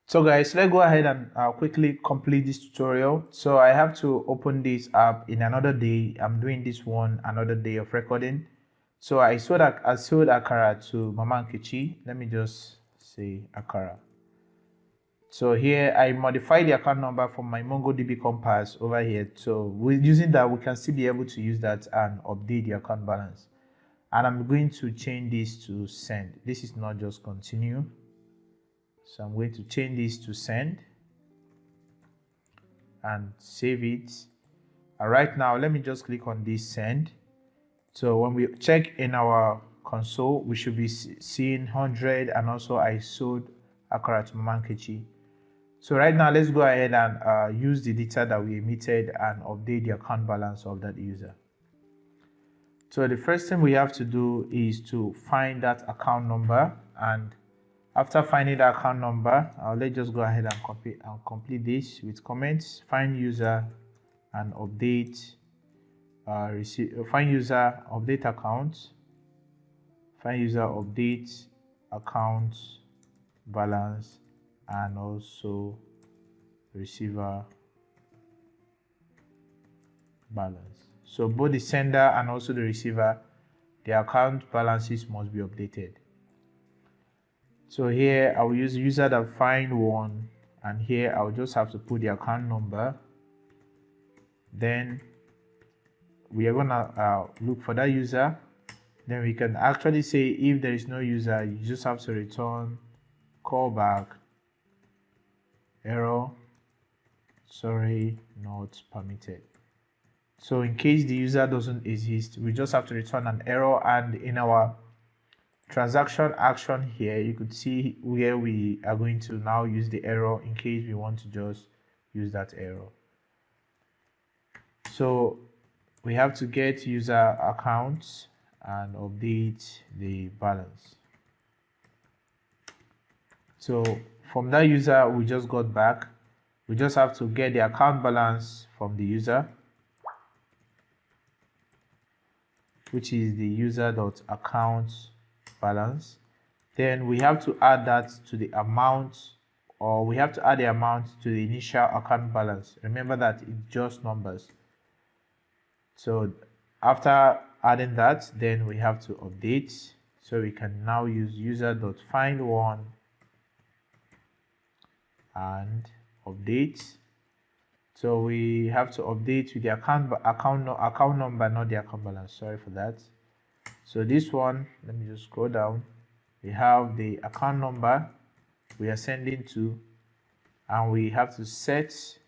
So guys, let's go ahead and quickly complete this tutorial. So I have to open this app in another day. I'm doing this one another day of recording. So I sold Akara to Mama Nkechi. Let me just say Akara. So here I modified the account number from my MongoDB Compass over here. So with using that, we can still be able to use that and update the account balance. And I'm going to change this to send. This is not just continue. So I'm going to change this to send and save it. And right now, let me just click on this send. So when we check in our console, we should be seeing 100, and also I sold Akara to Mama Nkechi. So right now, let's go ahead and use the data that we emitted and update the account balance of that user. So the first thing we have to do is to find that account number, and after finding the account number, let's just go ahead and complete this with comments. Find user and update. Find user, update account. Find user, update account balance, and also receiver balance. So both the sender and also the receiver, the account balances must be updated. So here I will use user.find1, and here I'll just have to put the account number. Then we are gonna look for that user. Then we can actually say if there is no user, you just have to return callback error, sorry, not permitted. So in case the user doesn't exist, we just have to return an error, and in our transaction action here, you could see where we are going to now use the error in case we want to just use that error. So we have to get user accounts and update the balance. So from that user we just got back, we just have to get the account balance from the user, which is the user.account balance. Then we have to add that to the amount, or we have to add the amount to the initial account balance. Remember that it's just numbers. So after adding that, then we have to update. So we can now use user.find1 and update. So we have to update with the account number, not the account balance. Sorry for that. So this one, let me just scroll down. We have the account number we are sending to, and we have to set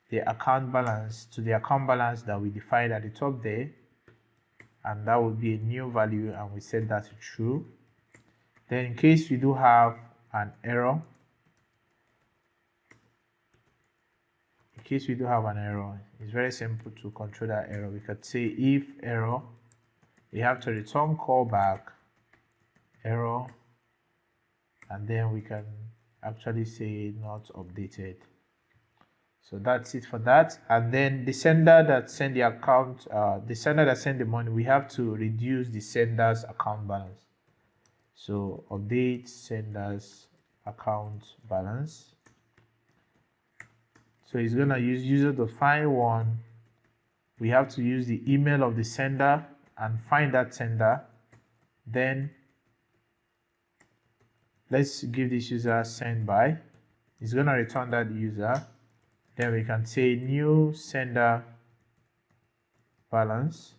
the account balance to the account balance that we defined at the top there, and that would be a new value, and we set that to true. Then in case we do have an error, it's very simple to control that error. We could say if error, we have to return callback error, and then we can actually say not updated. So that's it for that. And then the sender that sent the account, the sender that sent the money, we have to reduce the sender's account balance. So update sender's account balance. So it's gonna use user.find1. We have to use the email of the sender and find that sender. Then let's give this user send by. It's gonna return that user. Then we can say new sender balance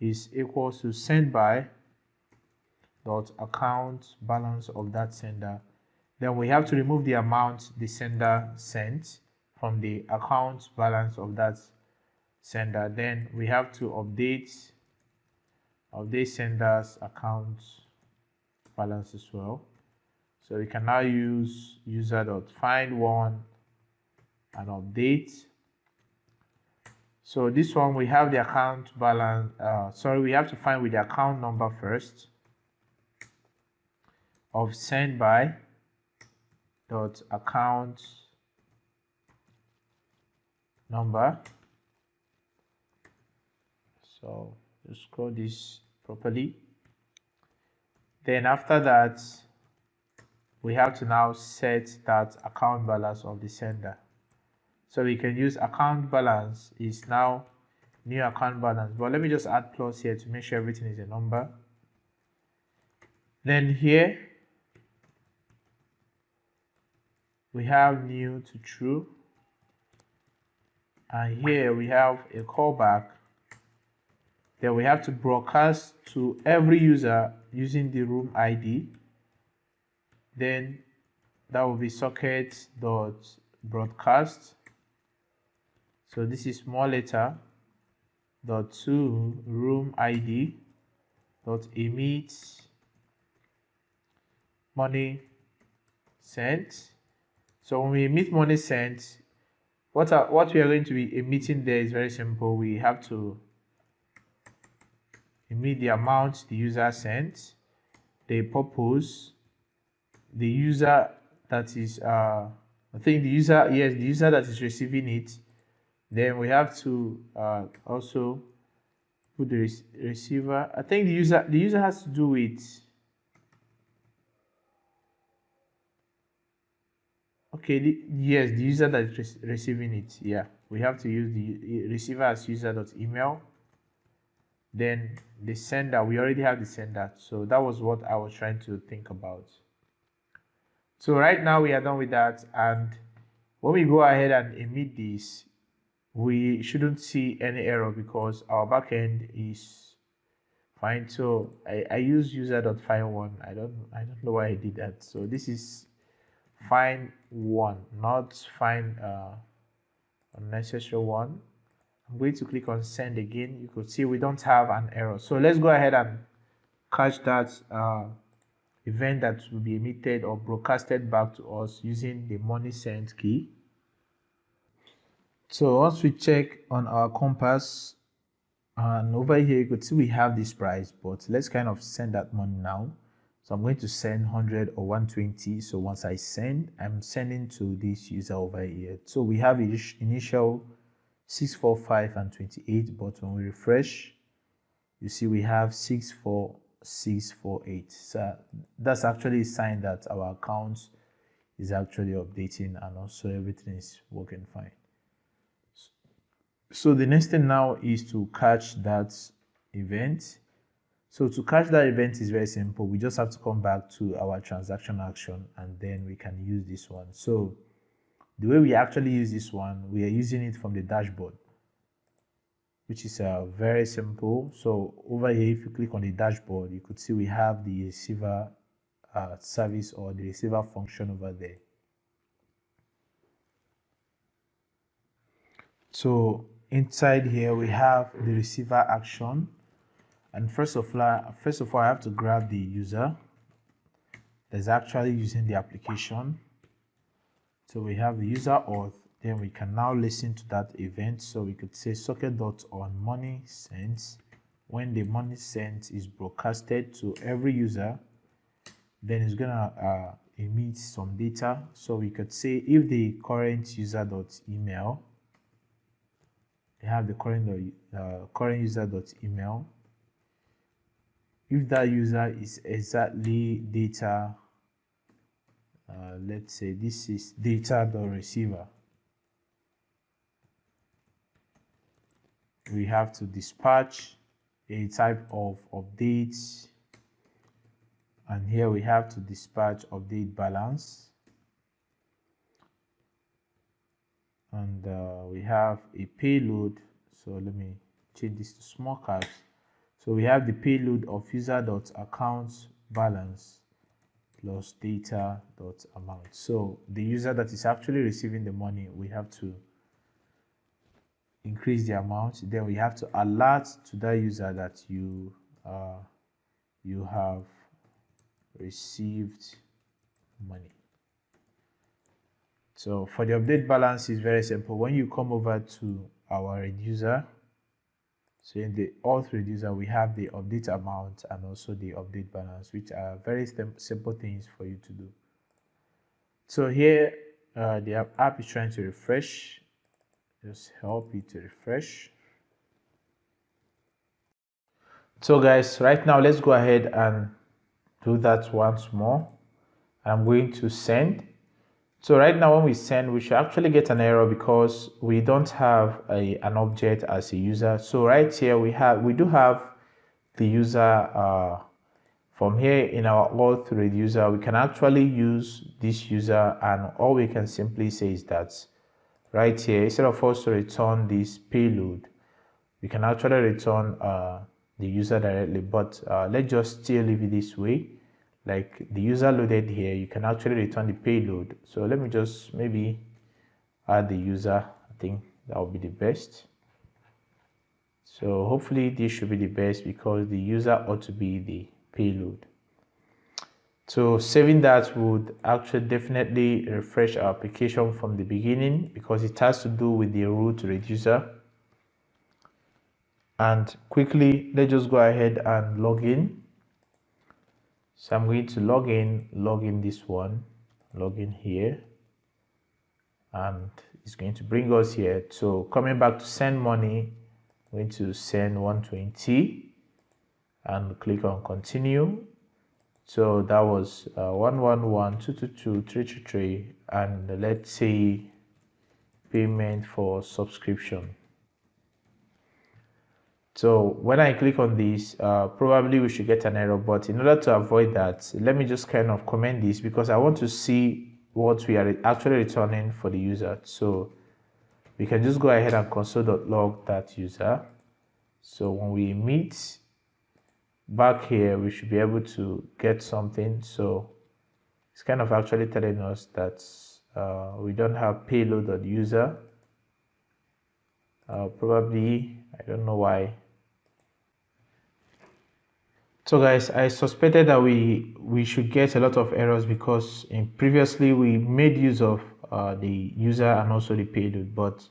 is equals to send by dot account balance of that sender. Then we have to remove the amount the sender sent from the account balance of that sender. Then we have to update sender's account balance as well. So we can now use user.find1 and update. So this one, we have the account balance, we have to find with the account number first of send by dot account number. So just code this properly. Then after that, we have to now set that account balance of the sender. So we can use account balance is now new account balance, but let me just add plus here to make sure everything is a number. Then here we have new to true, and here we have a callback. Then we have to broadcast to every user using the room ID. Then that will be socket.broadcast. So this is small letter dot to room ID dot emit money sent. So when we emit money sent, what we are going to be emitting there is very simple. We have to emit the amount the user sent, the purpose, the user that is the user that is receiving it. Then we have to also put the receiver. I think the user has to do it. Okay, the user that is receiving it. Yeah, we have to use the receiver as user.email. Then the sender, we already have the sender. So that was what I was trying to think about. So right now we are done with that, and when we go ahead and emit this, we shouldn't see any error because our backend is fine. So I use user.find1. I don't know why I did that. So this is find one, not find unnecessary one. I'm going to click on send again. You could see we don't have an error. So let's go ahead and catch that event that will be emitted or broadcasted back to us using the money sent key. So once we check on our compass, and over here you could see we have this price, but let's kind of send that money now. So I'm going to send 100 or 120. So once I send, I'm sending to this user over here. So we have initial 645 and 28, but when we refresh, you see we have 64648. So that's actually a sign that our account is actually updating and also everything is working fine. So the next thing now is to catch that event. So to catch that event is very simple. We just have to come back to our transaction action and then we can use this one. So the way we actually use this one, we are using it from the dashboard, which is very simple. So over here, if you click on the dashboard, you could see we have the receiver service or the receiver function over there. So inside here, we have the receiver action. And first of all, I have to grab the user that's actually using the application. So we have the user auth, then we can now listen to that event. So we could say socket.on money sent. When the money sent is broadcasted to every user, then it's gonna emit some data. So we could say if the current user.email, they have the current user.email. If that user is exactly data, let's say this is data.receiver, we have to dispatch a type of updates, and here we have to dispatch update balance, and we have a payload. So let me change this to small caps. So we have the payload of user.account balance plus data.amount. So the user that is actually receiving the money, we have to increase the amount. Then we have to alert to that user that you have received money. So for the update balance is very simple. When you come over to our reducer, so in the auth reducer, we have the update amount and also the update balance, which are very simple things for you to do. So here, the app is trying to refresh. Just help it to refresh. So guys, right now, let's go ahead and do that once more. I'm going to send. So right now when we send, we should actually get an error because we don't have an object as a user. So right here we do have the user. From here in our auth read user, we can actually use this user, and all we can simply say is that right here, instead of us to return this payload, we can actually return the user directly. But let's just still leave it this way. Like the user loaded here, you can actually return the payload. So let me just maybe add the user. I think that would be the best. So hopefully this should be the best because the user ought to be the payload. So saving that would actually definitely refresh our application from the beginning because it has to do with the root reducer. And quickly, let's just go ahead and log in. So I'm going to log in this one, log in here, and it's going to bring us here. So coming back to send money, I'm going to send 120 and click on continue. So that was 111,222,333, and let's say payment for subscription. So when I click on this, probably we should get an error, but in order to avoid that, let me just kind of comment this because I want to see what we are actually returning for the user. So we can just go ahead and console.log that user. So when we meet back here, we should be able to get something. So it's kind of actually telling us that we don't have payload.user. Probably, I don't know why. So guys, I suspected that we should get a lot of errors because previously we made use of the user and also the payload. But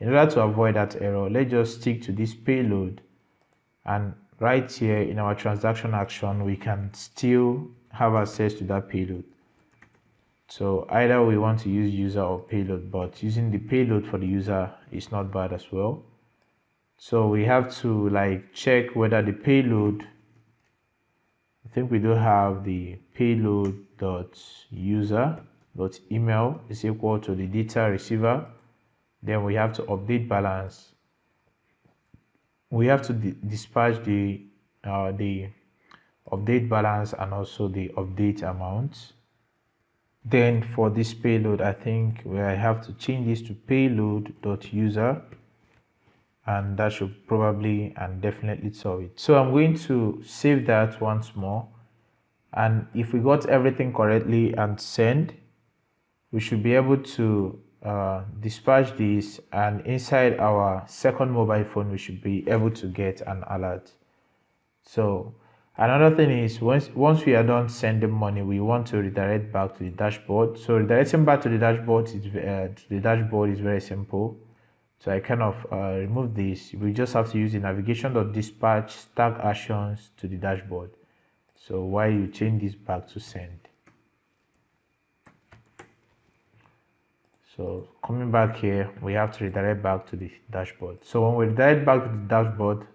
in order to avoid that error, let's just stick to this payload, and right here in our transaction action, we can still have access to that payload. So either we want to use user or payload, but using the payload for the user is not bad as well. So we have to like check whether the payload, I think we do have the payload.user.email is equal to the data receiver. Then we have to update balance. We have to dispatch the update balance and also the update amount. Then for this payload, I think I have to change this to payload.user, and that should probably and definitely solve it. So I'm going to save that once more, and if we got everything correctly and send, we should be able to dispatch this, and inside our second mobile phone we should be able to get an alert. So another thing is once we are done sending money, we want to redirect back to the dashboard. So redirecting back to the dashboard is very simple. So I kind of remove this. We just have to use the navigation.dispatch stack actions to the dashboard. So while you change this back to send. So coming back here, we have to redirect back to the dashboard. So when we redirect back to the dashboard,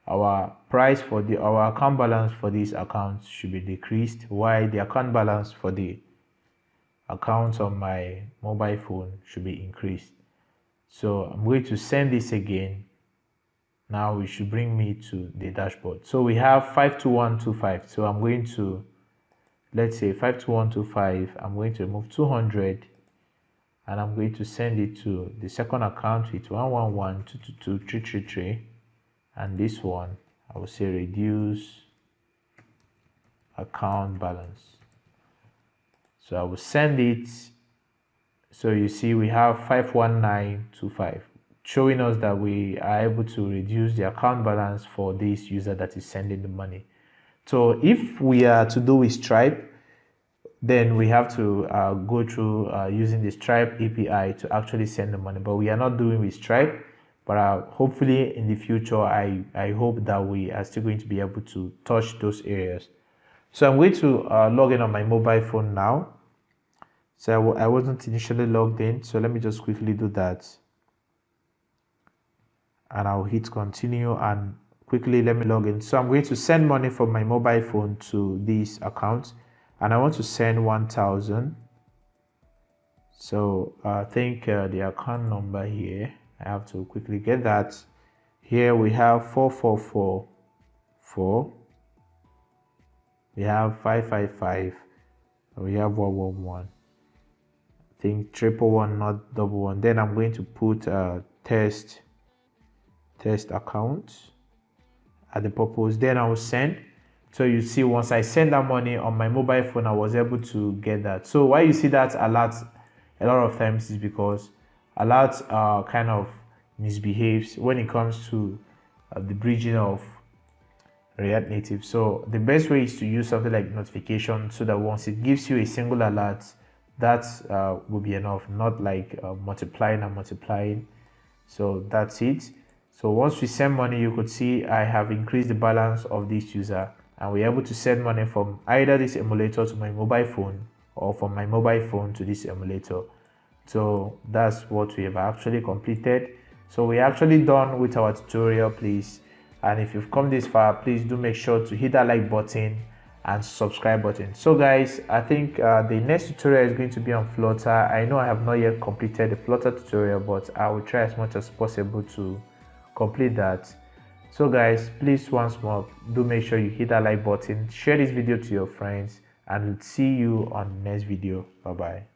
our price for our account balance for these accounts should be decreased, while the account balance for the accounts on my mobile phone should be increased. So I'm going to send this again. Now it should bring me to the dashboard. So we have 52125. So I'm going to, let's say 52125, I'm going to remove 200, and I'm going to send it to the second account with 111,222,333, and this one I will say reduce account balance. So I will send it. So you see we have 51925, showing us that we are able to reduce the account balance for this user that is sending the money. So if we are to do with Stripe, then we have to go through using the Stripe API to actually send the money, but we are not doing with Stripe. But hopefully in the future, I hope that we are still going to be able to touch those areas. So I'm going to log in on my mobile phone now. So I wasn't initially logged in, so let me just quickly do that. And I'll hit continue, and quickly let me log in. So I'm going to send money from my mobile phone to this account. and I want to send 1,000. So I think the account number here, I have to quickly get that. Here we have 4444, we have 555, we have 111. I think 111, not 11. Then I'm going to put test account at the purpose. Then I will send. So you see, once I send that money on my mobile phone, I was able to get that. So why you see that alert a lot of times is because alert kind of misbehaves when it comes to the bridging of React Native. So the best way is to use something like notification, so that once it gives you a single alert, that will be enough, not like multiplying and multiplying. So that's it. So once we send money, you could see I have increased the balance of this user, and we're able to send money from either this emulator to my mobile phone, or from my mobile phone to this emulator. So that's what we have actually completed. So we're actually done with our tutorial, please. And if you've come this far, please do make sure to hit that like button and subscribe button. So guys, I think the next tutorial is going to be on Flutter. I know I have not yet completed the Flutter tutorial, but I will try as much as possible to complete that. So guys, please once more, do make sure you hit that like button, share this video to your friends, and see you on the next video. Bye bye.